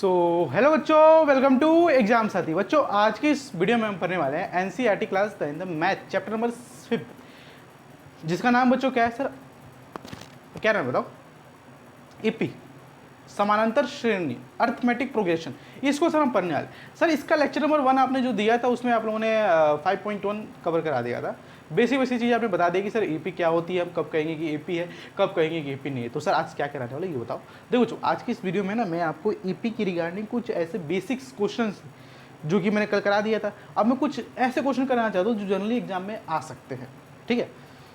So hello बच्चों, welcome to exam साथी। बच्चों आज की इस वीडियो में हम पढ़ने वाले हैं NCERT class 10 math chapter number 5, जिसका नाम बच्चों क्या है सर? क्या नाम बताओ? ईपी, समानांतर श्रेणी, अर्थमेटिक प्रोग्रेशन। इसको सर हम पढ़ने वाले सर। इसका लेक्चर नंबर 1 आपने जो दिया था उसमें आप लोगों ने 5.1 कवर करा दिया था। बेसिक चीज़ आपने बता दी कि सर ईपी क्या होती है, हम कब कहेंगे कि ईपी है, कब कहेंगे कि ईपी नहीं है। तो सर आज क्या कराने वाले ये बताओ। देखो बच्चों, आज की इस वीडियो में ना मैं आपको ईपी की रिगार्डिंग कुछ ऐसे बेसिक्स क्वेश्चन जो कि मैंने कल करा दिया था, अब मैं कुछ ऐसे क्वेश्चन कराना चाहता हूँ जो जनरली एग्जाम में आ सकते हैं। ठीक है,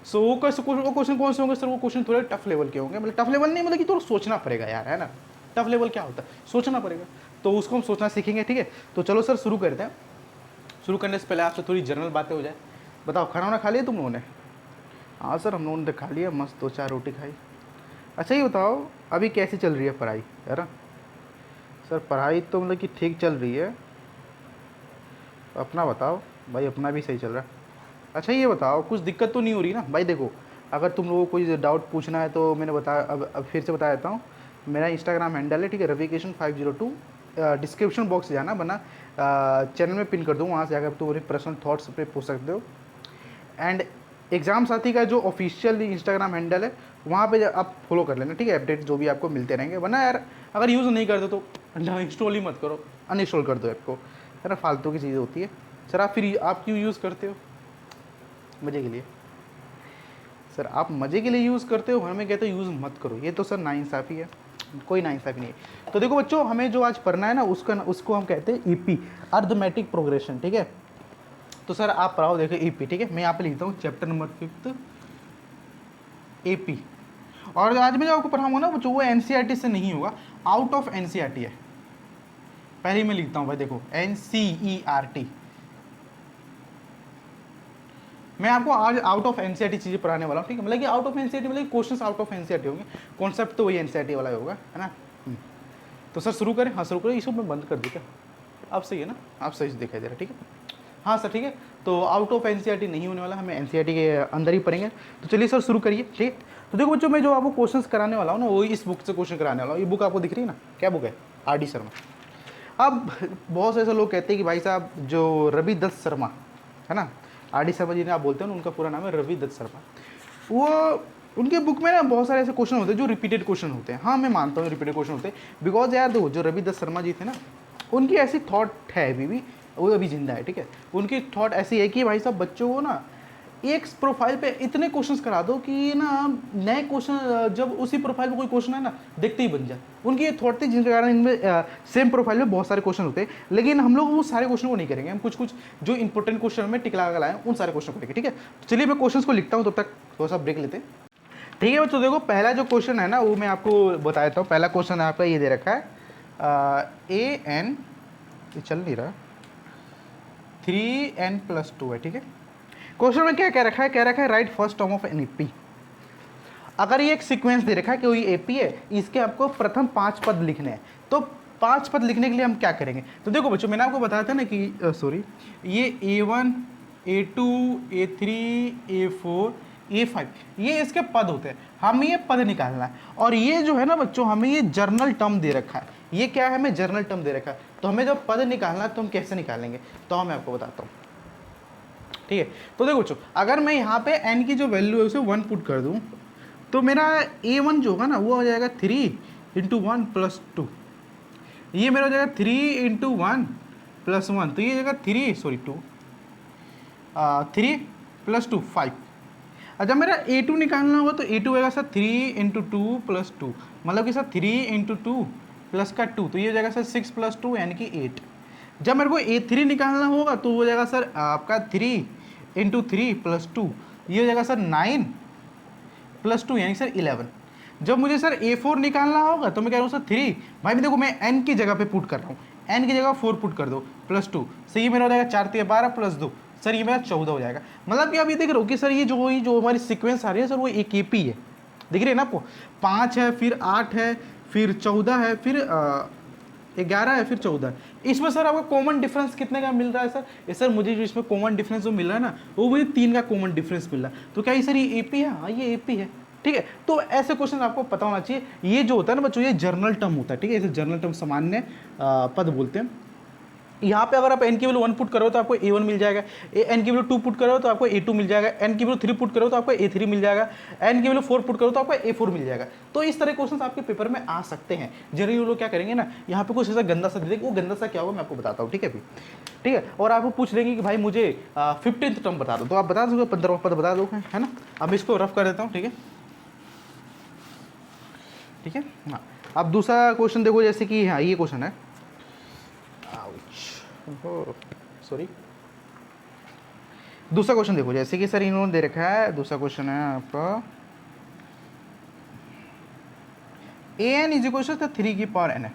सो वो क्वेश्चन कौन से होंगे सर? वो क्वेश्चन थोड़े टफ लेवल के होंगे। मतलब टफ लेवल नहीं, मतलब कि थोड़ा सोचना पड़ेगा यार, है ना। टफ लेवल क्या होता है? सोचना पड़ेगा, तो उसको हम सोचना सीखेंगे। ठीक है, तो चलो सर शुरू करते हैं। शुरू करने से पहले आपसे थोड़ी जनरल बातें हो जाए। बताओ, खाना वाना खा लिया तुम लोगों ने? हाँ सर, हम लोगों ने खा लिया, मस्त 2-4 रोटी खाई। अच्छा ये बताओ, अभी कैसी चल रही है पढ़ाई, है ना? सर पढ़ाई तो मतलब कि ठीक चल रही है। अपना बताओ भाई, अपना भी सही चल रहा है। अच्छा ये बताओ, कुछ दिक्कत तो नहीं हो रही ना भाई? देखो, अगर तुम लोगों को कोई डाउट पूछना है तो मैंने बताया, अब फिर से बता देता हूँ। मेरा इंस्टाग्राम हैंडल है, ठीक है, रविकेशन 502। डिस्क्रिप्शन बॉक्स जाना, बना चैनल में पिन कर दूँ, वहाँ से जाकर तुम अपने पर्सनल थॉट्स पे पूछ सकते हो। एंड एग्ज़ाम साथी का जो ऑफिशियल इंस्टाग्राम हैंडल है, वहाँ पे आप फॉलो कर लेना, ठीक है। अपडेट जो भी आपको मिलते रहेंगे। वरना यार अगर यूज़ नहीं करते तो इंस्टॉल ही मत करो, अनइंस्टॉल कर दो ऐप को, है ना। फालतू की चीज़ होती है। सर आप फिर आप क्यों यूज़ करते हो? मज़े के लिए। सर आप मज़े के लिए यूज़ करते हो, हमें कहते हो यूज़ मत करो। ये तो सर नाइंसाफ़ी है, कोई नाइंसाफ़ी नहीं है। तो देखो बच्चों, हमें जो आज पढ़ना है ना, उसको हम कहते हैं ईपी, अर्थमेटिक प्रोग्रेशन। ठीक है, तो सर आप पढ़ाओ, देखो ईपी। ठीक है, मैं यहाँ पे लिखता हूँ चैप्टर नंबर 5 एपी। और आज मैं जो आपको पढ़ाऊंगा ना जो वो एनसीईआरटी से नहीं होगा, आउट ऑफ एनसीईआरटी है। पहले मैं लिखता हूँ भाई, देखो एनसीईआरटी। मैं आपको आज आउट ऑफ एनसीईआरटी चीज़ें पढ़ाने वाला हूँ। ठीक है, मतलब कि आउट ऑफ एनसीईआरटी मतलब क्वेश्चंस आउट ऑफ एनसीईआरटी होंगे, कॉन्सेप्ट तो वही एनसीईआरटी वाला होगा, है ना। तो सर शुरू करें? हाँ शुरू करें। इसको मैं बंद कर दूँ क्या? आप सही है ना, आप सही से दिखाई दे रहा है? ठीक है, हाँ सर ठीक है। तो आउट ऑफ एनसीईआरटी नहीं होने वाला, हमें एनसीईआरटी के अंदर ही पढ़ेंगे। तो चलिए सर शुरू करिए। ठीक है, तो देखो बच्चों, मैं जो आपको क्वेश्चंस कराने वाला हूँ ना, वो इस बुक से क्वेश्चन कराने वाला हूँ। ये बुक आपको दिख रही है ना, क्या बुक है? आर.डी. शर्मा। अब बहुत से ऐसे लोग कहते हैं कि भाई साहब जो रवि दत्त शर्मा है ना, आर.डी. शर्मा जी ने आप बोलते हैं ना, उनका पूरा नाम है रवि दत्त शर्मा। वो उनके बुक में ना बहुत सारे ऐसे क्वेश्चन होते हैं जो रिपीटेड क्वेश्चन होते हैं। हाँ मैं मानता हूँ रिपीटेड क्वेश्चन होते हैं, बिकॉज यार देखो, जो रवि दत्त शर्मा जी थे ना, उनकी ऐसी थॉट है अभी भी, वो अभी जिंदा है। ठीक है, उनकी थॉट ऐसी है कि भाई साहब बच्चों को ना एक प्रोफाइल पे इतने क्वेश्चंस करा दो कि ना नए क्वेश्चन जब उसी प्रोफाइल पे कोई क्वेश्चन है ना, देखते ही बन जाए। उनकी ये थॉट थी, जिनके कारण इनमें सेम प्रोफाइल में बहुत सारे क्वेश्चन होते हैं। लेकिन हम लोग वो सारे क्वेश्चन को नहीं करेंगे, हम कुछ कुछ जो इंपॉर्टेंट क्वेश्चन में टिक लगा लाए उन सारे क्वेश्चन को लेकर। ठीक है, तो चलिए मैं क्वेश्चन को लिखता हूँ, तब तक थोड़ा सा ब्रेक लेते हैं। ठीक है बच्चों, देखो पहला जो क्वेश्चन है ना, वो मैं आपको बता देता हूँ। पहला क्वेश्चन आपका ये दे रखा है, ए एन, ये चल नहीं रहा, 3n+2 है। ठीक है, क्वेश्चन में क्या कह रखा है? कह रखा है right first term of an AP. अगर ये एक सीक्वेंस दे रखा है कि कोई एपी है, इसके आपको प्रथम 5 पद लिखने हैं। तो 5 पद लिखने के लिए हम क्या करेंगे? तो देखो बच्चों, मैंने आपको बताया था ना कि सॉरी, ये A1, A2, A3, A4, A5, ये इसके पद होते हैं। हमें ये पद निकालना है। और ये जो है ना बच्चों, हमें ये जर्नल टर्म दे रखा है। ये क्या है? हमें जर्नल टर्म दे रखा है। तो हमें जब पद निकालना है तो हम कैसे निकालेंगे, तो मैं आपको बताता हूँ। ठीक है, तो देखो बच्चों, अगर मैं यहाँ पे n की जो वैल्यू है उसे 1 पुट कर दूँ, तो मेरा A1 जो होगा ना, वो हो जाएगा 3 × 1 + 2। ये मेरा हो जाएगा 3 × 1 + 1, तो ये हो जाएगा 3 + 2 5। अच्छा मेरा A2 निकालना होगा, तो A2 होगा सर 3 × 2 + 2, मतलब कि सर 3 × 2 प्लस का 2, तो ये हो जाएगा सर 6 + 2 यानी कि 8। जब मेरे को A3 निकालना होगा तो वो हो जाएगा सर आपका 3 × 3 + 2, ये हो जाएगा सर 9 + 2 यानी सर 11। जब मुझे सर A4 निकालना होगा तो मैं कह रहा हूँ सर 3, भाई मैं देखो, मैं n की जगह पे पुट कर रहा हूँ, n की जगह 4 पुट कर दो +2, सर ये मेरा हो जाएगा 4 × 12 + 2, सर ये मेरा 14 हो जाएगा। मतलब कि आप ये देख रहे हो कि सर ये जो हमारी सीक्वेंस आ रही है सर, वो एक एपी है। दिख रही है ना आपको? 5 है, फिर 8 है, फिर 14 है, फिर 11 है, फिर 14 है। इसमें सर आपको कॉमन डिफरेंस कितने का मिल रहा है सर? ये सर मुझे जो इसमें कॉमन डिफरेंस जो मिल रहा है ना, वो मुझे 3 का कॉमन डिफरेंस मिल रहा है। तो क्या ये सर ये एपी है? हाँ ये एपी है। ठीक है, तो ऐसे क्वेश्चन आपको पता होना चाहिए। ये जो होता है ना बच्चों, ये जर्नल टर्म होता है, ठीक है, इसे जर्नल टर्म सामान्य पद बोलते हैं। यहाँ पे अगर आप n की वैल्यू 1 पुट करो तो आपको a1 मिल जाएगा, n की वैल्यू 2 पुट करो तो आपको a2 मिल जाएगा, n की वैल्यू 3 पुट करो तो आपको a3 मिल जाएगा, n की वैल्यू 4 पुट करो तो आपको a4 मिल जाएगा। तो इस तरह क्वेश्चन आपके पेपर में आ सकते हैं। जनरली लोग क्या करेंगे ना, यहाँ पे कुछ ऐसा गंदा सा दे देंगे, वो गंदा सा क्या होगा मैं आपको बताता हूँ, ठीक है अभी, ठीक है। और आपको पूछ लेंगे कि भाई मुझे 15th टर्म बता दो, तो आप बता दोगे, 15वां पद बता दोगे, है ना। अब इसको रफ कर देता हूँ, ठीक है, ठीक है। हाँ, अब दूसरा क्वेश्चन देखो, जैसे कि हाँ ये क्वेश्चन है, सॉरी, दूसरा क्वेश्चन देखो, जैसे कि सर इन्होंने दे रखा है, दूसरा क्वेश्चन है आपका an इज इक्वल टू 3 की पावर n है,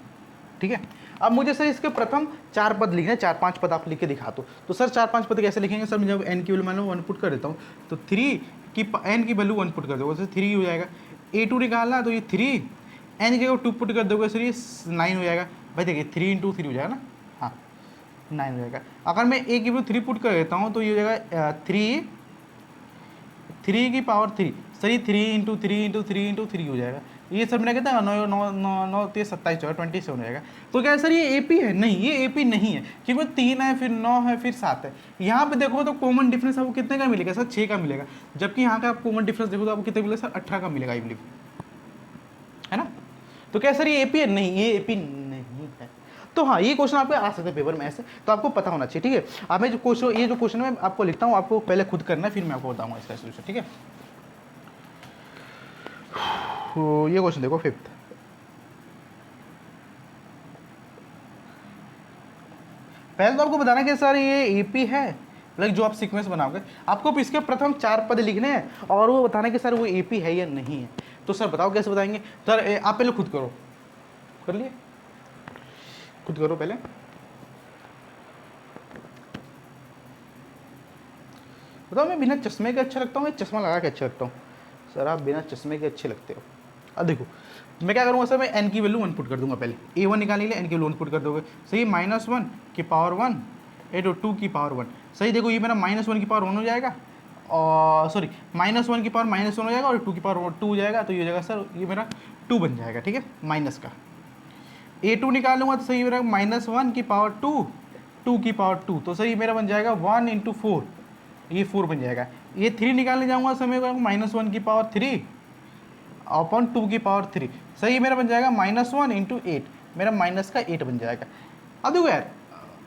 ठीक है। अब मुझे सर इसके प्रथम 4 पद लिखना है, 4-5 पद आप लिख के दिखा दो। तो सर 4-5 पद कैसे लिखेंगे सर, मैं जब n की वैल्यू मान लो 1 पुट कर देता हूँ, तो 3 की n की वैल्यू 1 पुट कर दोगे, सर 3 हो जाएगा। a2 निकालना है तो ये 3, n की जगह 2 पुट कर दोगे सर ये 9 हो जाएगा। भाई देखिए 3 × 3 हो जाएगा ना, हाँ 9 हो जाएगा। अगर मैं a की वैल्यू 3 पुट कर देता हूँ तो ये हो जाएगा 3 की पावर 3, सर ये 3 × 3 × 3 × 3 हो जाएगा। ये सर मैंने कहता है 9 3 27 होगा, 27 हो जाएगा। तो क्या सर ये AP है? नहीं, ये AP नहीं है, क्योंकि 3 है, फिर 9 है, फिर 7 है। यहाँ पे देखो तो कॉमन डिफरेंस आपको कितने का मिलेगा सर, 6 का मिलेगा। जबकि यहाँ का आप कॉमन डिफरेंस देखो तो आपको कितने मिलेगा सर, 18 का मिलेगा, आई बिलीव, है ना। तो क्या सर ये AP है? नहीं, ये AP नहीं है। तो हाँ, ये क्वेश्चन आपके आ सकते हैं पेपर में ऐसे, तो आपको पता होना चाहिए, ठीक है। अब मैं जो क्वेश्चन, ये जो क्वेश्चन मैं आपको लिखता हूँ, आपको पहले खुद करना है, फिर मैं आपको बताऊंगा इसका सोल्यूशन, ठीक है। तो ये क्वेश्चन देखो 5th, पहले तो आपको बताना कि सर ये AP है, लाइक जो आप सीक्वेंस बनाओगे, आपको इसके प्रथम 4 पद लिखने हैं और वो बताना कि सर वो AP है या नहीं है। तो सर बताओ कैसे बताएंगे सर, आप पहले खुद करो, कर लिए, खुद करो पहले। बताओ मैं बिना चश्मे के अच्छा लगता हूँ या चश्मा लगा के अच्छा लगता हूँ? सर आप बिना चश्मे के अच्छे लगते हो। अब देखो मैं क्या करूँगा सर, मैं n की वैल्यू 1 पुट कर दूंगा, पहले a1 निकालने के लिए n की वैल्यू 1 पुट कर दोगे, सही, -1 की पावर 1 2 की पावर 1, सही। देखो ये मेरा -1 की पावर 1 हो जाएगा, और सॉरी -1 की पावर -1 हो जाएगा, और 2 की पावर 2 हो जाएगा, तो ये हो जाएगा सर, ये मेरा 2 बन जाएगा, ठीक है, माइनस का। a2 निकालूंगा तो सही मेरा -1 की पावर 2 2 की पावर 2, तो सही मेरा बन जाएगा 1 × 4, ये 4 बन जाएगा। ये 3 निकालने जाऊंगा समय -1 की पावर 3 अपॉन 2 की पावर 3, सही मेरा बन जाएगा -1 × 8, मेरा माइनस का 8 बन जाएगा। अब देखो यार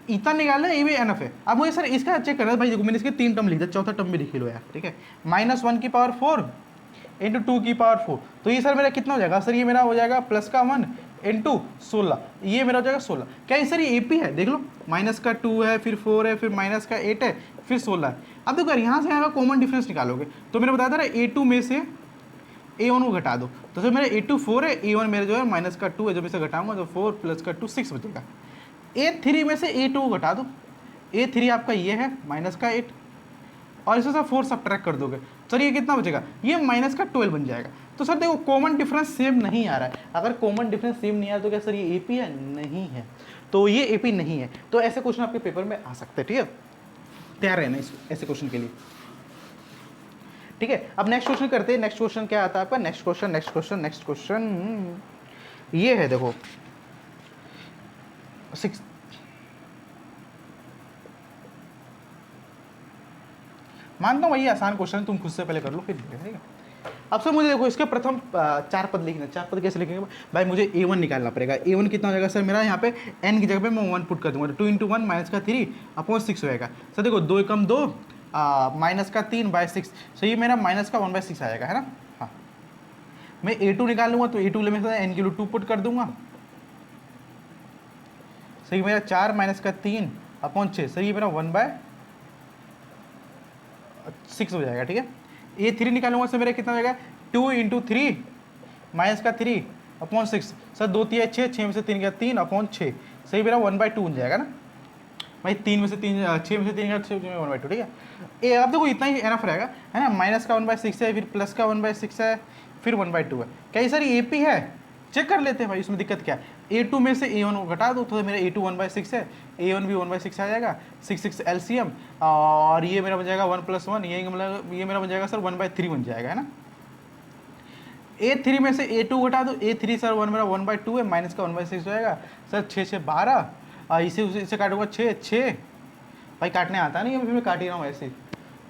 इतना निकालना ये भी एनफ है। अब मुझे सर इसका चेक करना है, भाई देखो मैंने इसके 3 टर्म लिख दिया, चौथा टर्म भी लिख लो यार, ठीक है, -1 की पावर 4 × 2 की पावर 4, तो ये सर मेरा कितना हो जाएगा सर, ये मेरा हो जाएगा प्लस का 1 × 16, ये मेरा हो जाएगा 16। क्या ये सर ये AP है? देख लो, माइनस का 2 है, फिर 4 है, फिर माइनस का 8 है, फिर 16 है। अब देखो यहाँ से यहाँ का कॉमन डिफरेंस निकालोगे, तो मैंने बताया था ना A2 में से A1 को घटा दो, तो सर मेरा A2 4 है, A1 मेरे जो है माइनस का 2 है, जब इसे घटाऊंगा तो 4 प्लस का 2 6 बचेगा। A3 में से A2 को घटा दो, A3 आपका ये है माइनस का 8, और इसे सर 4 सब्ट्रैक्ट कर दोगे, सर ये कितना बचेगा, ये माइनस का 12 बन जाएगा। तो सर देखो कॉमन डिफरेंस सेम नहीं आ रहा है, अगर कॉमन डिफरेंस सेम नहीं आ रहा तो क्या सर ये AP है? नहीं है, तो ये AP नहीं है। तो ऐसे क्वेश्चन आपके पेपर में आ सकते हैं, ठीक है, तैयार रहना इस ऐसे क्वेश्चन के लिए, ठीक है। अब नेक्स्ट क्वेश्चन करते हैं। नेक्स्ट क्वेश्चन क्या आता है आपका, नेक्स्ट क्वेश्चन ये है, देखो 6, मानता हूँ वही आसान क्वेश्चन है, तुम खुद से पहले कर लो फिर, ठीक है। अब सर मुझे देखो इसके प्रथम 4 पद लिखना है। 4 पद कैसे लिखेंगे भाई, मुझे A1 निकालना पड़ेगा। A1 कितना हो जाएगा सर, मेरा यहाँ पे n की जगह पे मैं 1 पुट कर दूंगा, तो 2 × 1 माइनस का 3 अपॉन 6 हो जाएगा। सर देखो 2 × 2 माइनस का 3/6, सो ये मेरा माइनस का 1/6 आ जाएगा, है ना। हाँ, मैं A2 निकाल लूँगा, तो A2 में n की वैल्यू 2 पुट कर दूंगा, सही मेरा 4 माइनस का 3 अपॉन 6, सही मेरा 1/6 हो जाएगा, ठीक है। A3 निकालूंगा सर मेरा कितना हो जाएगा, 2 × 3 माइनस का 3 अपॉन 6, सर 2 3 6, 6 में से 3 गया 3 अपॉन 6, सही मेरा 1/2 बन जाएगा ना भाई, 3 में से 3 6 में से 3 गया 6 में 1/2, ठीक है। ए अब देखो इतना ही एनफ रहेगा, है ना। माइनस का 1/6 है, फिर प्लस का 1/6 है, फिर 1/2 है। क्या ये सर AP है? चेक कर लेते हैं भाई, इसमें दिक्कत क्या है। A2 में से A1 को घटा दो, तो मेरा A2 1/6 है, A1 भी 1/6 आ जाएगा, 6 LCM, और ये मेरा बन जाएगा 1 + 1, ये मेरा बन जाएगा सर 1/3 बन जाएगा, है ना। A3 में से A2 घटा दो, A3 सर 1 मेरा 1/2 है, माइनस का 1/6 हो जाएगा सर, 6 6 12, इसे काटूंगा 6 6, भाई काटने आता नहीं है, अभी मैं काट ही रहा हूँ ऐसे ही,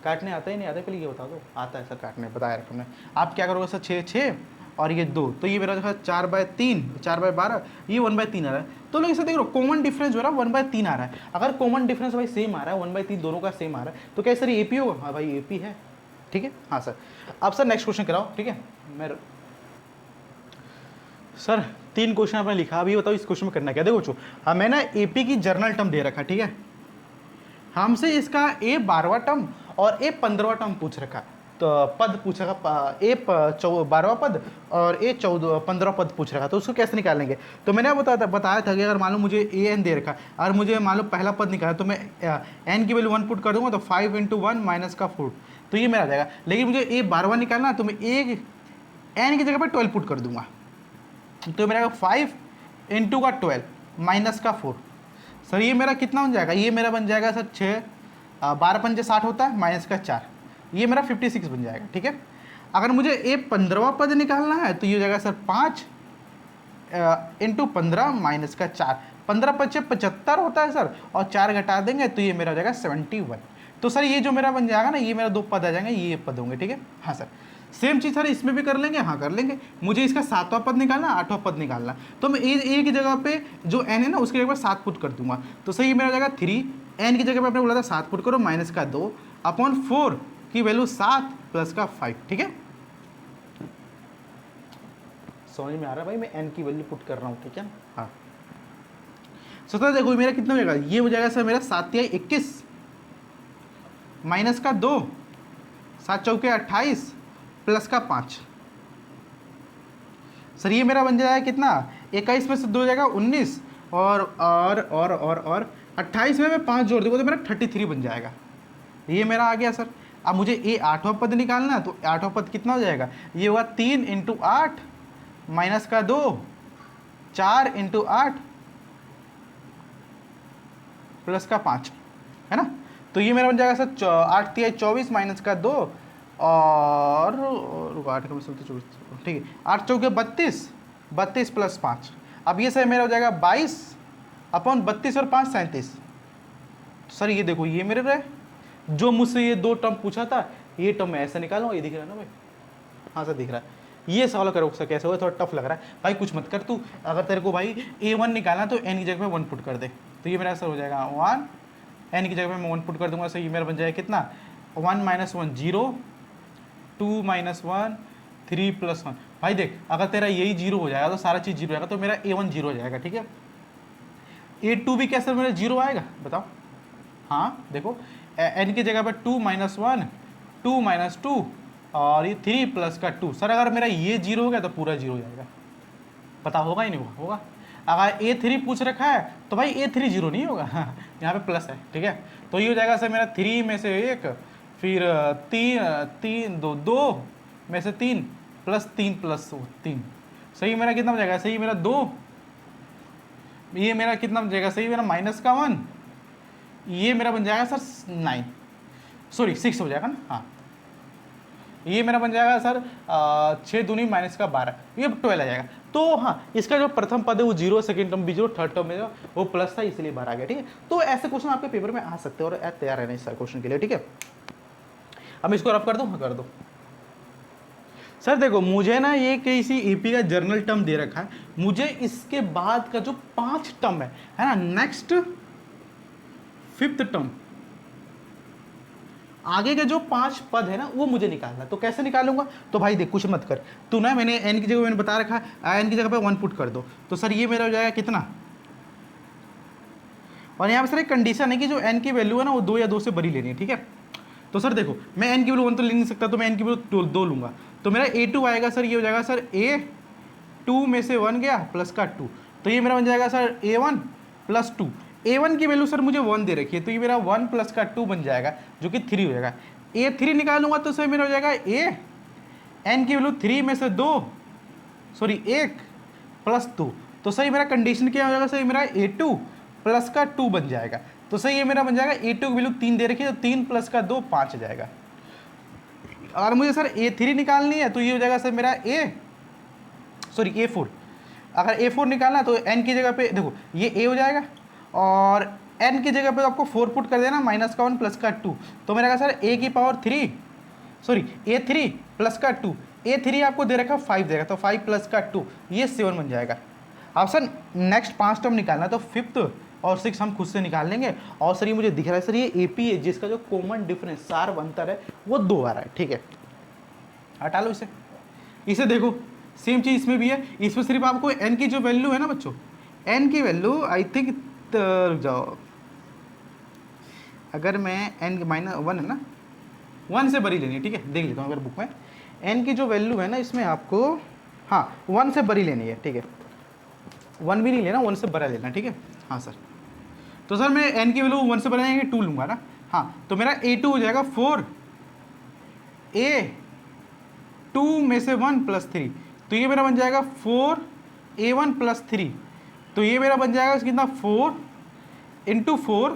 काटने आता ही नहीं आता, पहले ये बता दो, आता है सर काटने, बताया रखा मैं। आप क्या करोगे सर, 6 6 और ये 2, तो ये मेरा जो है 4/3, 4/12, ये 1/3 आ रहा है। तो लोग इसे देख लो, कॉमन डिफरेंस जो है 1/3 आ रहा है। अगर कॉमन डिफरेंस भाई सेम आ रहा है, 1/3 दोनों का सेम आ रहा है, तो क्या सर AP होगा? हाँ भाई AP है, ठीक है। हाँ सर, अब सर नेक्स्ट क्वेश्चन कराओ, ठीक है। मैं सर 3 क्वेश्चन आपने लिखा, अभी बताओ इस क्वेश्चन में करना क्या। देखो बच्चों, हमें ना AP की जर्नल टर्म दे रखा, ठीक है, हमसे इसका A 12वां टर्म और A 15वां टर्म पूछ रखा, तो पद पूछ रखा, A 12वां पद और A 15वां पद पूछ रखा, तो उसको कैसे निकालेंगे। तो मैंने बताया था कि अगर मान लो मुझे AN दे रखा, और मुझे मान लो पहला पद निकाला, तो मैं N की वैल्यू 1 पुट कर दूंगा, तो 5 × 1 माइनस का 4, तो ये मेरा आ जाएगा। लेकिन मुझे A 12वां निकालना, तो मैं N की जगह पर 12 पुट कर दूंगा, तो मेरा 5 × 12 माइनस का 4, सर ये मेरा कितना बन जाएगा, ये मेरा बन जाएगा सर 6, 12 पंजे 60 होता है, माइनस का 4, ये मेरा 56 बन जाएगा, ठीक है। अगर मुझे A 15वां पद निकालना है, तो ये हो जाएगा सर 5 × 15 माइनस का 4, 15 पच्चे 75 होता है सर, और 4 घटा देंगे तो ये मेरा हो जाएगा 71। तो सर ये जो मेरा बन जाएगा ना, ये मेरा 2 पद आ जाएंगे, ये पद होंगे, ठीक है। हाँ सर, सेम चीज़ सर इसमें भी कर लेंगे, हाँ कर लेंगे। मुझे इसका 7वां पद निकालना, 8वां पद निकालना, तो मैं A की जगह पे जो N है ना, उसकी जगह पर 7 पुट कर दूंगा, तो सर ये मेरा हो जाएगा 3, N की जगह पे आपने बोला था 7 पुट करो, माइनस का 2 अपॉन 4 की वैल्यू 7 प्लस का 5, ठीक है। समझ में आ रहा है भाई, मैं N की वैल्यू पुट कर रहा हूँ, ठीक है। हाँ सर, देखो मेरा कितना हो जाएगा, ये हो जाएगा सर मेरा 7 × 21 माइनस का 2, 7 चौके 28 प्लस का 5, सर ये मेरा बन जाएगा कितना, 21 में से 2 हो जाएगा 19, और 28 में मैं 5 जोड़ दूंगा तो मेरा 33 बन जाएगा, ये मेरा आ गया सर। अब मुझे ये 8वां पद निकालना है, तो 8वां पद कितना हो जाएगा, ये हुआ 3 × 8 माइनस का 2, 4 × 8 प्लस का 5, है ना। तो ये मेरा बन जाएगा सर 8 × 24 माइनस का 2 और 8 का 24, ठीक है, 8 चौके 32, 32 प्लस 5, अब ये सर मेरा हो जाएगा 22 अपॉन 32 और 5 37। सर ये देखो, ये मेरे रहे, जो मुझसे ये 2 टर्म पूछा था, ये टर्म मैं ऐसे निकालूंगा, ये दिख रहा है ना भाई, हाँ सर दिख रहा है। ये सवाल करो सर कैसे होगा, थोड़ा टफ लग रहा है भाई, कुछ मत कर तू, अगर तेरे को भाई A1 निकालना तो N की जगह पे 1 पुट कर दे, तो ये मेरा सर हो जाएगा 1, N की जगह पे मैं 1 पुट कर दूंगा, सर ये मेरा बन जाएगा कितना, 1 - 1 0, 2 - 1 3 + 1। भाई देख, अगर तेरा यही 0 हो जाएगा तो सारा चीज़ 0 आएगा, तो मेरा A1 0 हो जाएगा, ठीक है। A2 भी क्या सर मेरा 0 आएगा, बताओ। हाँ देखो, N की जगह पे 2 - 1, 2 - 2 और ये 3 प्लस का 2, सर अगर मेरा ये 0 हो गया तो पूरा 0 हो जाएगा, पता होगा ही नहीं होगा, होगा। अगर A3 पूछ रखा है तो भाई A3 0 नहीं होगा, यहाँ पे प्लस है, ठीक है। तो ये हो जाएगा सर मेरा 3 में से 1, फिर 3 2 में से 3 प्लस 3 प्लस 3, सही मेरा कितना हो जाएगा, सही मेरा 2, ये मेरा कितना बन जाएगा, सही मेरा माइनस का 1, ये मेरा बन जाएगा सर 9, सॉरी 6 हो जाएगा ना, हाँ ये मेरा बन जाएगा सर 6 दूनी माइनस का 12, ये 12 आ जाएगा। तो हाँ, इसका जो प्रथम पद है वो 0, सेकंड टर्म भी 0, थर्ड टर्म में वो प्लस था, इसलिए 12 आ गया, ठीक है। तो ऐसे क्वेश्चन आपके पेपर में आ सकते हैं, और तैयार रहना इस क्वेश्चन के लिए, ठीक है। अब इसको रफ कर दो, हाँ कर दो। सर देखो, मुझे ना ये किसी AP का जर्नल टर्म दे रखा है, मुझे इसके बाद का जो 5 टर्म है ना, नेक्स्ट 5th टर्म, आगे के जो 5 पद है ना, वो मुझे निकालना। तो कैसे निकालूंगा, तो भाई देख कुछ मत कर तू ना, मैंने N की जगह मैंने बता रखा है, N की जगह पे 1 पुट कर दो, तो सर ये मेरा हो जाएगा कितना, और यहाँ पे सर एक कंडीशन है कि जो N की वैल्यू है ना, वो 2 या 2 से बड़ी लेनी है, ठीक है। तो सर देखो, मैं N की वैल्यू 1 तो ले नहीं सकता, तो मैं N की वैल्यू 2 लूंगा, तो मेरा A2 आएगा सर, ये हो जाएगा सर A2 में से 1 गया प्लस का 2, तो ये मेरा बन जाएगा सर A1 + 2, A1 की वैल्यू सर मुझे 1 दे रखी है, तो ये मेरा 1 प्लस का 2 बन जाएगा, जो कि 3 हो जाएगा। A3 निकालूंगा तो सर मेरा हो जाएगा N की वैल्यू 3 में से 2, सॉरी 1 + 2, तो सही मेरा कंडीशन क्या हो जाएगा, सही मेरा A2 प्लस का 2 बन जाएगा, तो सही ये मेरा बन जाएगा A2 की वैल्यू 3 दे रखी है, तो 3 प्लस का 2 5 आ जाएगा। अगर मुझे सर A3 निकालनी है, तो ये हो जाएगा सर मेरा सॉरी A4, अगर A4 निकालना है तो n की जगह पे देखो ये A हो जाएगा और n की जगह पे तो आपको 4 पुट कर देना, माइनस का 1 प्लस का 2, तो मेरा सर A की पावर 3 सॉरी A3 प्लस का 2, A3 आपको दे रखा 5 देगा तो 5 प्लस का 2 ये 7 बन जाएगा। अब सर नेक्स्ट 5 टर्म निकालना तो 5th और 6 हम खुद से निकाल लेंगे। और सर ये मुझे दिख रहा है सर ये AP है जिसका जो कॉमन डिफरेंस सार अंतर है वो 2 आ रहा है, ठीक है हटा लो इसे। इसे देखो सेम चीज़ इसमें भी है, इसमें सिर्फ आपको n की जो वैल्यू है ना बच्चों, n की वैल्यू आई थिंक रुक जाओ, अगर मैं n -1 है ना 1 से बड़ी लेनी है, ठीक है देख लेता हूँ अगर बुक में n की जो वैल्यू है ना इसमें आपको हाँ 1 से बड़ी लेनी है, ठीक है 1 भी नहीं लेना 1 से बड़ा लेना, ठीक है हाँ सर। तो सर मैं n की वैल्यू 1 से बड़ा लेंगे 2 लूँगा ना, हाँ तो मेरा A2 हो जाएगा 4 A2 में से 1 प्लस 3, तो ये मेरा बन जाएगा 4A1 प्लस 3, तो ये मेरा बन जाएगा कितना 4 इंटू 4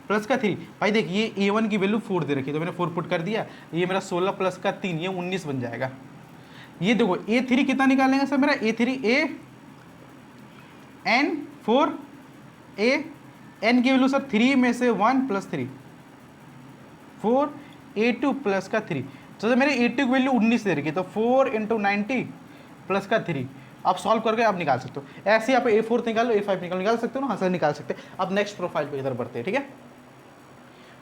प्लस का 3। भाई देखिए A1 की वैल्यू 4 दे रखी है तो मैंने 4 पुट कर दिया, ये मेरा 16 प्लस का 3 ये 19 बन जाएगा। ये देखो A3 कितना निकालेंगे सर मेरा A3 n 4 A n की वैल्यू सर 3 में से 1 प्लस 3 4 A2 प्लस का 3, तो सर मेरे A2 की वैल्यू 19 दे रखी है तो 4 इंटू 90 प्लस का 3। आप सॉल्व करके आप निकाल सकते हो, ऐसे ही आप A4 निकालो A5 निकाल सकते हो ना, हाँ सर निकाल सकते हैं। अब नेक्स्ट प्रोफाइल पे इधर बढ़ते हैं, ठीक है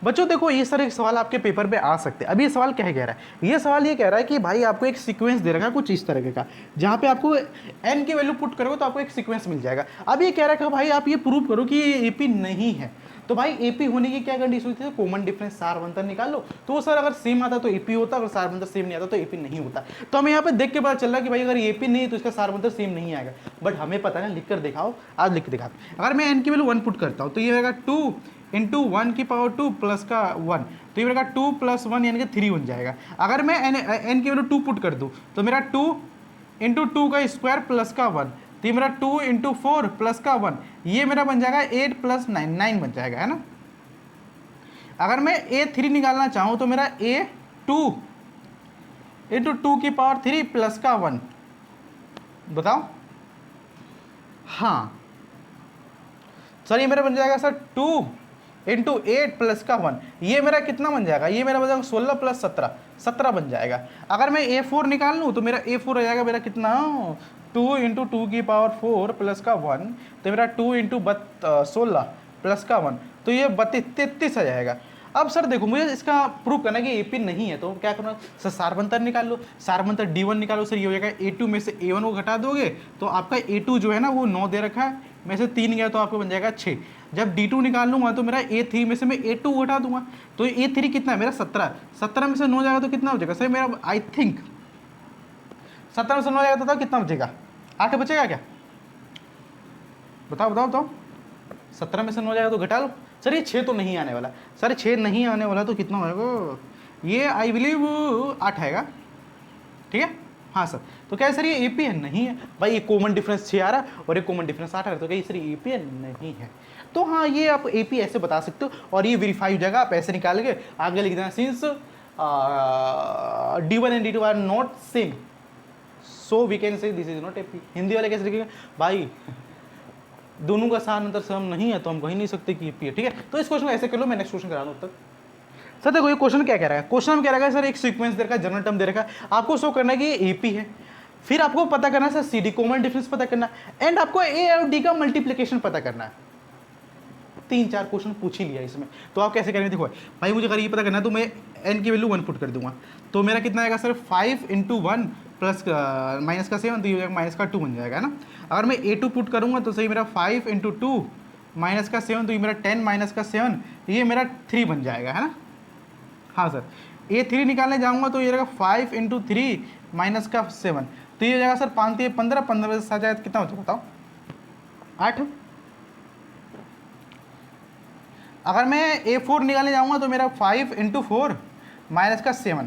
बच्चों। देखो ये सर एक सवाल आपके पेपर पे आ सकते हैं। अभी ये सवाल क्या कह रहा है, ये सवाल ये कह रहा है कि भाई आपको एक सीक्वेंस दे रखा है कुछ इस तरह का, जहाँ पे आपको n की वैल्यू पुट करोगे तो आपको एक सीक्वेंस मिल जाएगा। अब ये कह रहा है कि भाई आप ये प्रूव करो कि ये AP नहीं है, तो भाई AP होने की क्या कंडीशन होती है, कॉमन डिफरेंस सार अंतर निकाल लो। तो सर अगर सेम आता तो AP होता, अगर सार अंतर सेम नहीं आता तो AP नहीं होता। तो हमें यहाँ पे देख के पता चल रहा है कि भाई अगर AP नहीं है तो इसका सार अंतर सेम नहीं आएगा, बट हमें पता है लिख कर दिखाओ, आज लिख के दिखा। अगर मैं n की वैल्यू 1 पुट करता हूँ तो ये रहेगा 2 इंटू 1 की पावर 2 प्लस का 1, तो ये मेरा 2 प्लस 1 यानी कि 3 बन जाएगा। अगर मैं n की वैल्यू 2 पुट कर दूँ तो मेरा 2 इंटू 2 का स्क्वायर प्लस का 1, तो ये मेरा 2 इंटू 4 प्लस का 1, ये मेरा बन जाएगा 8 प्लस 9 9 बन जाएगा, है ना। अगर मैं A3 निकालना चाहूँ तो मेरा A2 इंटू 2 की पावर 3 प्लस का 1, बताओ हाँ सर ये मेरा बन जाएगा सर 2 इंटू 8 प्लस का 1, ये मेरा कितना बन जाएगा, ये मेरा बन जाएगा 16 प्लस 17 बन जाएगा। अगर मैं A4 निकाल लूँ तो मेरा A4 हो जाएगा मेरा कितना 2 इंटू 2 की पावर 4 प्लस का 1, तो मेरा 2 इंटू 16 प्लस का 1, तो ये 33 आ जाएगा। अब सर देखो मुझे इसका प्रूव करना है कि AP नहीं है, तो क्या करना सर सारबंतर निकाल लो, सारबंतर D1 निकालो सर, ये हो जाएगा A2 में से A1 को घटा दोगे तो आपका A2 जो है ना वो 9 दे रखा है, में से 3 गया तो आपको बन जाएगा 6। जब D2 निकाल लूँगा तो मेरा A3 में से मैं A2 घटा दूंगा, तो A3 कितना है मेरा 17 में से 9 जाएगा तो कितना बचेगा सर मेरा, आई थिंक 17 में से 9 जाएगा तो कितना बचेगा, 8 बचेगा क्या, बताओ 17 में से 9 जाएगा तो घटा लो। सर ये 6 तो नहीं आने वाला, सर 6 नहीं आने वाला तो कितना होगा, ये आई बिलीव 8 आएगा, ठीक है हाँ सर। तो क्या है सर ये AP है, नहीं है भाई, ये कॉमन डिफरेंस 6 आ रहा है और ये कॉमन डिफरेंस 8 आ रहा है, तो क्या सर ये AP है, नहीं है। तो हाँ ये आप AP ऐसे बता सकते हो और ये वेरीफाई हो जाएगा, आप ऐसे निकालोगे आगे लिख देना since D1 and D2 are not same so we can say this is not AP। Hindi वाले कैसे लिखेंगे भाई, दोनों का सार अंतर सम नहीं है तो हम कह ही नहीं सकते कि AP है, ठीक है। तो इस क्वेश्चन को ऐसे कर लो, मैं नेक्स्ट क्वेश्चन करा दूँ तक। सर देखो ये क्वेश्चन क्या कह रहा है, क्वेश्चन में कह रहा है सर एक सीक्वेंस दे रखा है, जनरल टर्म दे रखा है, आपको शो करना है कि ये AP है, फिर आपको पता करना है सर CD कॉमन डिफरेंस पता करना है, एंड आपको A और D का मल्टीप्लिकेशन पता करना है। 3-4 क्वेश्चन पूछ ही लिया इसमें, तो आप कैसे करेंगे, देखो भाई मुझे अगर ये पता करना है तो मैं n की वैल्यू 1 पुट कर दूंगा, तो मेरा कितना आएगा सर 5 इंटू 1 प्लस माइनस का 7, तो ये हो जाएगा माइनस का 2 बन जाएगा, है ना। अगर मैं A2 पुट करूँगा तो सही मेरा 5 इंटू 2 माइनस का 7, तो ये मेरा 10 माइनस का 7, ये मेरा 3 बन जाएगा, है ना हाँ सर। A3 निकालने जाऊँगा तो ये रहेगा 5 इंटू 3 माइनस का 7, तो ये हो जाएगा सर 5 3 15 15 से 7 जाएगा कितना बचा बताओ 8। अगर मैं A4 निकालने जाऊँगा तो मेरा 5 इंटू 4 माइनस का 7,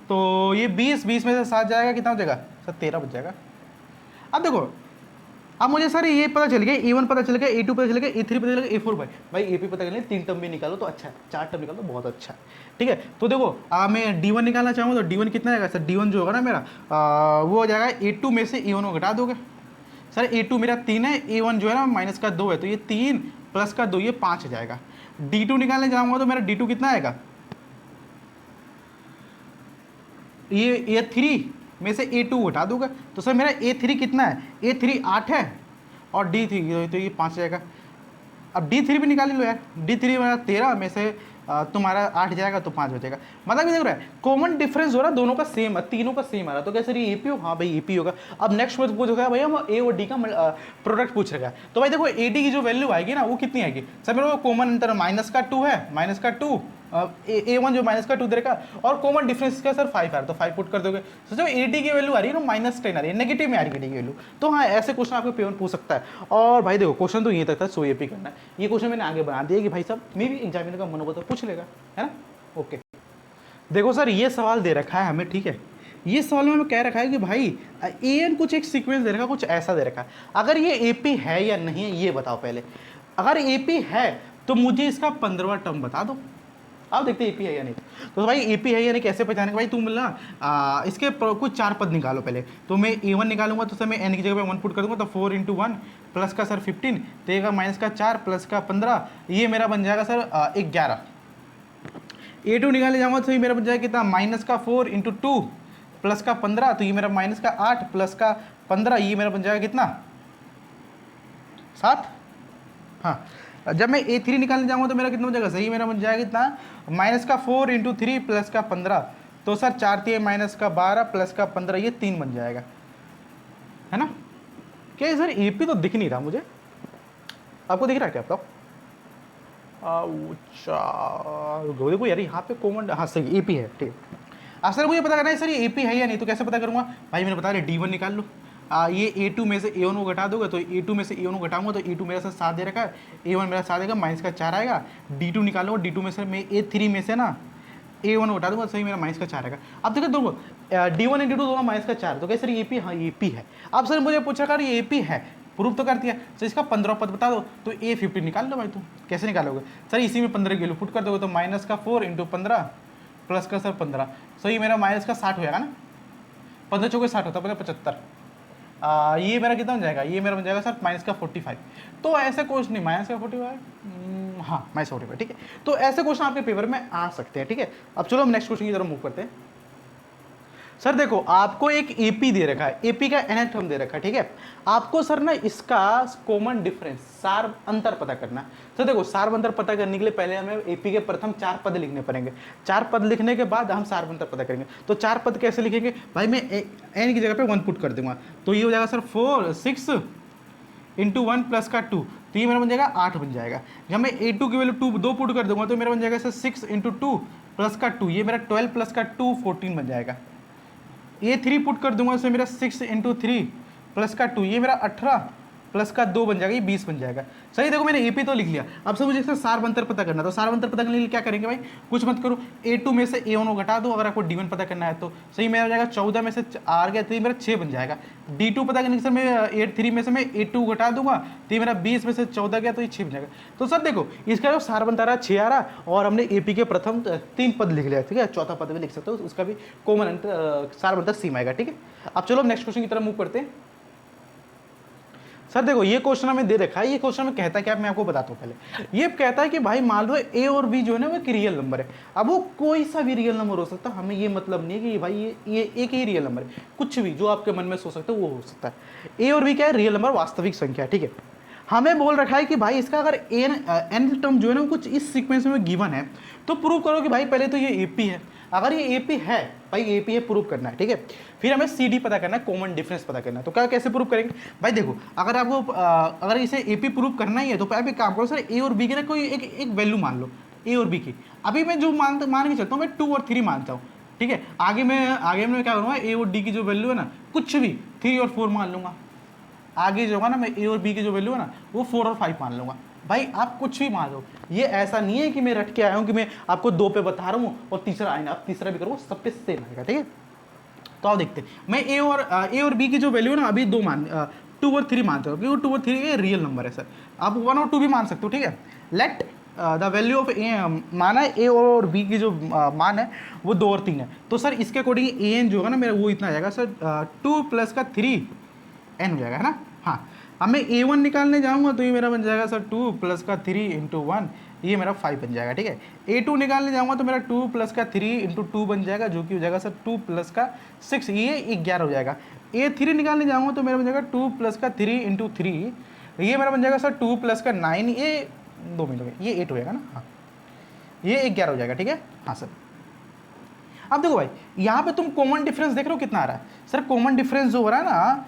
तो ये 20 में से 7 जाएगा कितना हो जाएगा सर 13 बच जाएगा। अब देखो अब मुझे सर ये पता चल गया, A1 पता चल गया, A2 पता चल गया, A3 पता चल गया, A4 भाई AP पता चल गया, 3 टर्म भी निकालो तो अच्छा है, 4 टर्म निकालो तो बहुत अच्छा है, ठीक है। तो देखो मैं D1 निकालना चाहूँगा तो D1 कितना आएगा सर, D1 जो होगा ना मेरा वो हो जाएगा A2 में से A1 को घटा दोगे सर, A2 मेरा 3 है, A1 जो है ना माइनस का 2 है, तो ये 3 प्लस का 2 ये 5 आ जाएगा। D2 निकालने जाऊँगा तो मेरा D2 कितना आएगा, ये A3 में से A2 घटा दूंगा तो सर मेरा A3 कितना है, A3 8 है और D3 तो ये 5 जाएगा। अब D3 भी निकाल लो यार, D3 मेरा 13 में से तुम्हारा 8 जाएगा तो 5 हो जाएगा। मतलब ये देख रहा है कॉमन डिफरेंस हो रहा है, दोनों का सेम है, तीनों का सेम आ रहा है, तो क्या सर ये AP हो, हाँ भाई AP होगा। अब नेक्स्ट में पूछ रहा है भैया A और D का प्रोडक्ट पूछ रहा है, तो भाई देखो AD की जो वैल्यू आएगी ना वो कितनी आएगी सर, मेरे को कॉमन अंतर माइनस का 2 है, माइनस का 2 A1 जो माइनस का 2 देगा और कॉमन डिफरेंस का सर 5 आ रहा है तो 5 पुट कर दोगे। सोचो AD की वैल्यू आ रही है ना -10 आ रही है, नेगेटिव में आ रही है AD की वैल्यू, तो हाँ ऐसे क्वेश्चन आपको पेपर पूछ सकता है। और भाई देखो क्वेश्चन तो यहीं तक था, 100 AP करना है, ये क्वेश्चन मैंने आगे बना दिया कि भाई साहब मे भी एग्जामिनर का मनोबल तो पूछ लेगा, है ना। ओके देखो सर ये सवाल दे रखा है हमें, ठीक है, ये सवाल में हमें कह रखा है कि भाई AN कुछ एक सीक्वेंस दे रखा है, कुछ ऐसा दे रखा है, अगर ये AP है या नहीं है ये बताओ पहले। अगर AP है तो मुझे इसका 15वां टर्म बता दो, अब देखते हैं AP है या नहीं। तो भाई AP है या नहीं कैसे पहचानेंगे भाई, तुम ना इसके कुछ 4 पद निकालो पहले। तो मैं A1 निकालूंगा तो सर मैं N की जगह पे 1 पुट कर दूंगा, तो 4 × 1 प्लस का सर 15 देगा माइनस का 4 प्लस का 15, ये मेरा बन जाएगा सर 11। A2 निकालने जाऊंगा तो ये मेरा बन जाएगा कितना, माइनस का 4 × 2 प्लस का 15, तो ये मेरा माइनस का 8 प्लस का 15, ये मेरा बन जाएगा कितना 7। हाँ जब मैं A3 निकालने जाऊंगा तो मेरा कितना बन जाएगा, सही मेरा बन जाएगा कितना, माइनस का 4 × 3 प्लस का 15, तो सर 4 3 माइनस का 12 प्लस का 15, ये 3 बन जाएगा, है ना। क्या सर AP तो दिख नहीं रहा मुझे, आपको दिख रहा है क्या आपको, देखो यार यहाँ पे कॉमन, हाँ सही AP है, ठीक है। अब सर मुझे पता करना है सर ये AP है या नहीं, तो कैसे पता करूँगा भाई, मैंने बता दिया D1 निकाल लो, ये A2 में से A1 को घटा दोगे तो A2 में से A1 को घटाऊंगा तो A2 मेरा सर 7 दे रखा है, A1 मेरा 7 देगा, माइनस का 4 आएगा। D2 निकालूंगा, D2 में से मैं A3 में से ना A1 को घटा दूंगा, सही मेरा माइनस का 4 आएगा। अब देखो दोनों D1 और D2 दोनों माइनस का 4, तो कैसे AP, हाँ AP है। अब सर मुझे पूछा कर ये AP है, प्रूफ तो कर दिया, तो इसका 15 पद बता दो, तो A50 निकाल लो भाई। तुम कैसे निकालोगे सर, इसी में 15 की वैल्यू पुट कर दोगे, तो माइनस का 4 × 15 प्लस का सर 15, सही मेरा माइनस का 60 हो जाएगा ना, 15 चौके 60 होता है 75, ये मेरा कितना बन जाएगा, ये मेरा बन जाएगा सर माइनस का 45। तो ऐसे क्वेश्चन नहीं, माइनस का 45, हाँ माइनस 45, ठीक है। तो ऐसे क्वेश्चन आपके पेपर में आ सकते हैं, ठीक है। अब चलो हम नेक्स्ट क्वेश्चन की तरफ मूव करते हैं। सर देखो आपको एक AP दे रखा है, AP का nth टर्म दे रखा है, ठीक है। आपको सर ना इसका कॉमन डिफरेंस, सार अंतर पता करना है। तो देखो सार अंतर पता करने के लिए पहले हमें AP के प्रथम 4 पद लिखने पड़ेंगे, 4 पद लिखने के बाद हम सार अंतर पता करेंगे। तो 4 पद कैसे लिखेंगे भाई, मैं n की जगह पे 1 पुट कर दूंगा, तो ये हो जाएगा सर 6 × 1 प्लस का 2, तो ये मेरा बन जाएगा 8 बन जाएगा। जब मैं A2 की वैल्यू 2 पुट कर दूंगा तो मेरा बन जाएगा सर 6 × 2 प्लस का 2, ये मेरा 12 प्लस का 2 14 बन जाएगा। A3 पुट कर दूंगा तो मेरा 6 × 3 प्लस का 2, ये मेरा 18 प्लस का 2 बन जाएगा, ये 20 बन जाएगा। सही देखो मैंने AP तो लिख लिया, अब से मुझे इसका सार अंतर पता करना, तो सार अंतर पता करने के लिए क्या करेंगे भाई, कुछ मत करो, A2 में से A1 को घटा दो, अगर आपको D1 पता करना है तो सही मेरा हो जाएगा 14 में से R गया तो ये मेरा 6 बन जाएगा। D2 पता करने के सर मैं A3 में से मैं A2 घटा दूंगा तो ये मेरा 20 में से 14 गया तो ये 6 बन जाएगा। तो सर देखो इसका जो सार बनता रहा 6 आ रहा, और हमने AP के प्रथम 3 पद लिख लिया, ठीक है, चौथा पद भी लिख सकते हो, उसका भी कॉमन अंतर सार बनता सेम आएगा, ठीक है। अब चलो नेक्स्ट क्वेश्चन की तरफ मूव करते हैं। सर देखो ये क्वेश्चन हमें दे रखा है, ये क्वेश्चन में कहता है क्या, मैं आपको बताता हूँ पहले। ये कहता है कि भाई मान लो A और B जो है ना वो एक रियल नंबर है, अब वो कोई सा भी रियल नंबर हो सकता है, हमें ये मतलब नहीं है कि भाई ये एक ही रियल नंबर है, कुछ भी जो आपके मन में सोच सकते हो वो हो सकता है। A और B क्या है, रियल नंबर, वास्तविक संख्या, ठीक है। हमें बोल रखा है कि भाई इसका अगर n टर्म जो है ना कुछ इस सीक्वेंस में गिवन है, तो प्रूव करो कि भाई पहले तो ये AP है, अगर ये AP है भाई AP है प्रूव करना है, ठीक है। फिर हमें CD पता करना है, कॉमन डिफरेंस पता करना है। तो क्या कैसे प्रूव करेंगे भाई, देखो अगर आपको अगर इसे AP प्रूव करना ही है तो आप एक काम करो सर, A और B की ना कोई एक वैल्यू मान लो, A और B की। अभी मैं जो मान के चलता हूँ, मैं 2 और 3 मानता हूँ, ठीक है। आगे मैं क्या करूँगा, A और D की जो वैल्यू है ना कुछ भी 3 और 4 मान लूँगा। आगे जो होगा ना मैं A और B की जो वैल्यू है ना वो 4 और 5 मान लूँगा। भाई आप कुछ भी मान लो, ये ऐसा नहीं है कि मैं रट के आया हूँ कि मैं आपको 2 पे बता रहा हूँ और तीसरा आएगा, आप तीसरा भी करो, सब पे सेम आएगा, ठीक है। तो आप देखते हैं मैं A और B की जो वैल्यू है ना अभी 2 2 और 3 मान सकते हो, क्योंकि 2 और 3 ये रियल नंबर है सर। आप 1 और 2 भी मान सकते हो, ठीक है। लेट द वैल्यू ऑफ ए, माना ए और बी की जो मान है वो 2 और 3 है, तो सर इसके अकॉर्डिंग ए एन जो होगा ना मेरा वो इतना आ जाएगा सर 2 प्लस का 3 एन हो जाएगा, है ना। हाँ, अब मैं A1 निकालने जाऊँगा तो ये मेरा बन जाएगा सर 2 प्लस का 3 इंटू 1, ये मेरा 5 बन जाएगा, ठीक है। A2 निकालने जाऊँगा तो मेरा 2 प्लस का 3 इंटू 2 बन जाएगा, जो कि हो जाएगा सर 2 प्लस का 6, ये 11 हो जाएगा। A3 निकालने जाऊँगा तो मेरा बन जाएगा 2 प्लस का 3 इंटू 3, ये मेरा बन जाएगा सर 2 प्लस का 9, ये 2 मिनट हो गए, ये 8 हो जाएगा ना। हाँ, ये 11 हो जाएगा, ठीक है। हाँ सर, अब देखो भाई यहाँ पे तुम कॉमन डिफरेंस देख रहे हो कितना आ रहा है सर। कॉमन डिफरेंस जो हो रहा है ना,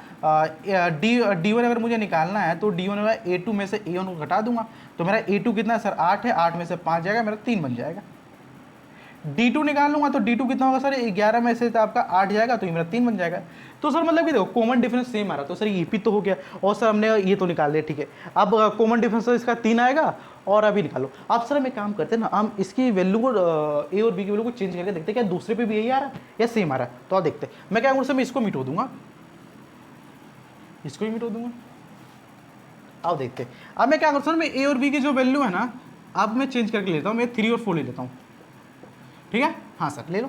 D1 अगर मुझे निकालना है तो D1 में A2 में से A1 को घटा दूंगा, तो मेरा A2 कितना है सर 8 है, 8 में से 5 जाएगा, मेरा 3 बन जाएगा। D2 निकाल लूंगा तो D2 कितना होगा सर 11 में से तो आपका 8 जाएगा, तो ये मेरा 3 बन जाएगा। तो सर मतलब कि देखो कॉमन डिफरेंस सेम आ रहा, तो सर ये भी तो हो गया, और सर हमने ये तो निकाल लिया, ठीक है। अब कॉमन डिफरेंस तो इसका 3 आएगा, और अभी निकालो। अब सर हम एक काम करते हैं ना, हम इसकी वैल्यू को ए और बी की वैल्यू को चेंज करके देखते हैं क्या दूसरे पे भी यही आ रहा है या सेम आ रहा है। तो आप देखते हैं, मैं क्या करूँगा सर, मैं इसको मिटो दूंगा, इसको भी मिटो दूंगा। अब देखते हैं, अब मैं क्या करूँ सर, मैं ए और बी की जो वैल्यू है ना, अब मैं चेंज करके लेता हूँ, मैं 3 और 4 ले लेता हूँ, ठीक है। हाँ सर ले लो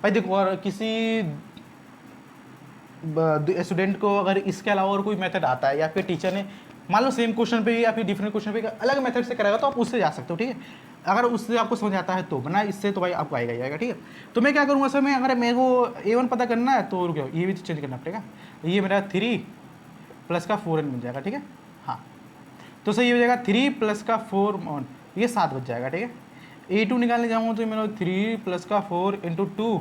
भाई। देखो और किसी स्टूडेंट को अगर इसके अलावा और कोई मेथड आता है, या फिर टीचर ने मान लो सेम क्वेश्चन पे या फिर डिफरेंट क्वेश्चन पे अलग मेथड से कराएगा, तो आप उससे जा सकते हो, ठीक है। अगर उससे आपको समझ आता है तो, वरना इससे तो भाई आपको आएगा ही आएगा, ठीक है। तो मैं क्या करूँगा सर, मैं अगर मेरे को A1 पता करना है तो रुको, ये भी चेंज करना पड़ेगा। ये मेरा 3 प्लस का 4n बन जाएगा, ठीक है। हाँ, तो सर ये हो जाएगा 3 प्लस का 4, ये 7 बच जाएगा, ठीक है। A2 निकालने जाऊँगा तो मेरा 3 प्लस का 4 इंटू 2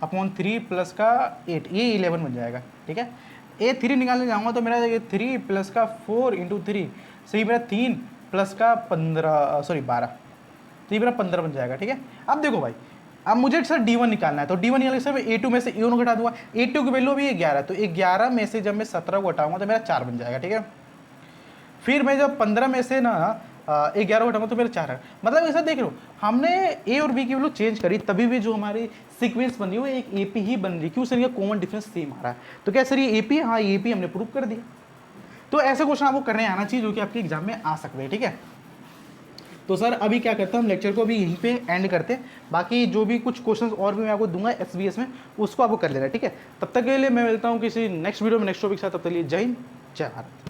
अपॉन 3 प्लस का 8, ये 11 बन जाएगा, ठीक है। A3 निकालने जाऊँगा तो मेरा ये 3 प्लस का 4 इंटू 3, सही मेरा 3 प्लस का 15 सॉरी 12, तो ये मेरा 15 बन जाएगा, ठीक है। अब देखो भाई, अब मुझे सर D1 निकालना है, तो D1 निकालने सर मैं A2 में से A1 घटा दूंगा। A2 की वैल्यू अभी 11, तो 11 में से जब मैं 17 को हटाऊंगा तो मेरा 4 बन जाएगा, ठीक है। फिर मैं जब 15 में से ना 11 घटाऊंगा तो मेरा 4 है। मतलब ऐसा देख रहे हो, हमने ए और बी की वैल्यू चेंज करी, तभी भी जो हमारी सीक्वेंस बन रही है वो एक AP ही बन रही है। क्यों सर, ये कॉमन डिफरेंस सेम आ रहा है। तो क्या सर ये AP है? हाँ ये AP हमने प्रूव कर दिया। तो ऐसे क्वेश्चन आपको करने आना चाहिए जो कि आपके एग्जाम में आ सकते हैं, ठीक है। तो सर अभी क्या करते हैं, हम लेक्चर को अभी यहीं पे एंड करते हैं। बाकी जो भी कुछ क्वेश्चंस और भी मैं आपको दूंगा SBS में, उसको आपको कर लेना, ठीक है। तब तक के लिए मैं मिलता हूँ किसी नेक्स्ट वीडियो में नेक्स्ट टॉपिक के साथ। तब तक के लिए जय हिंद, जय भारत।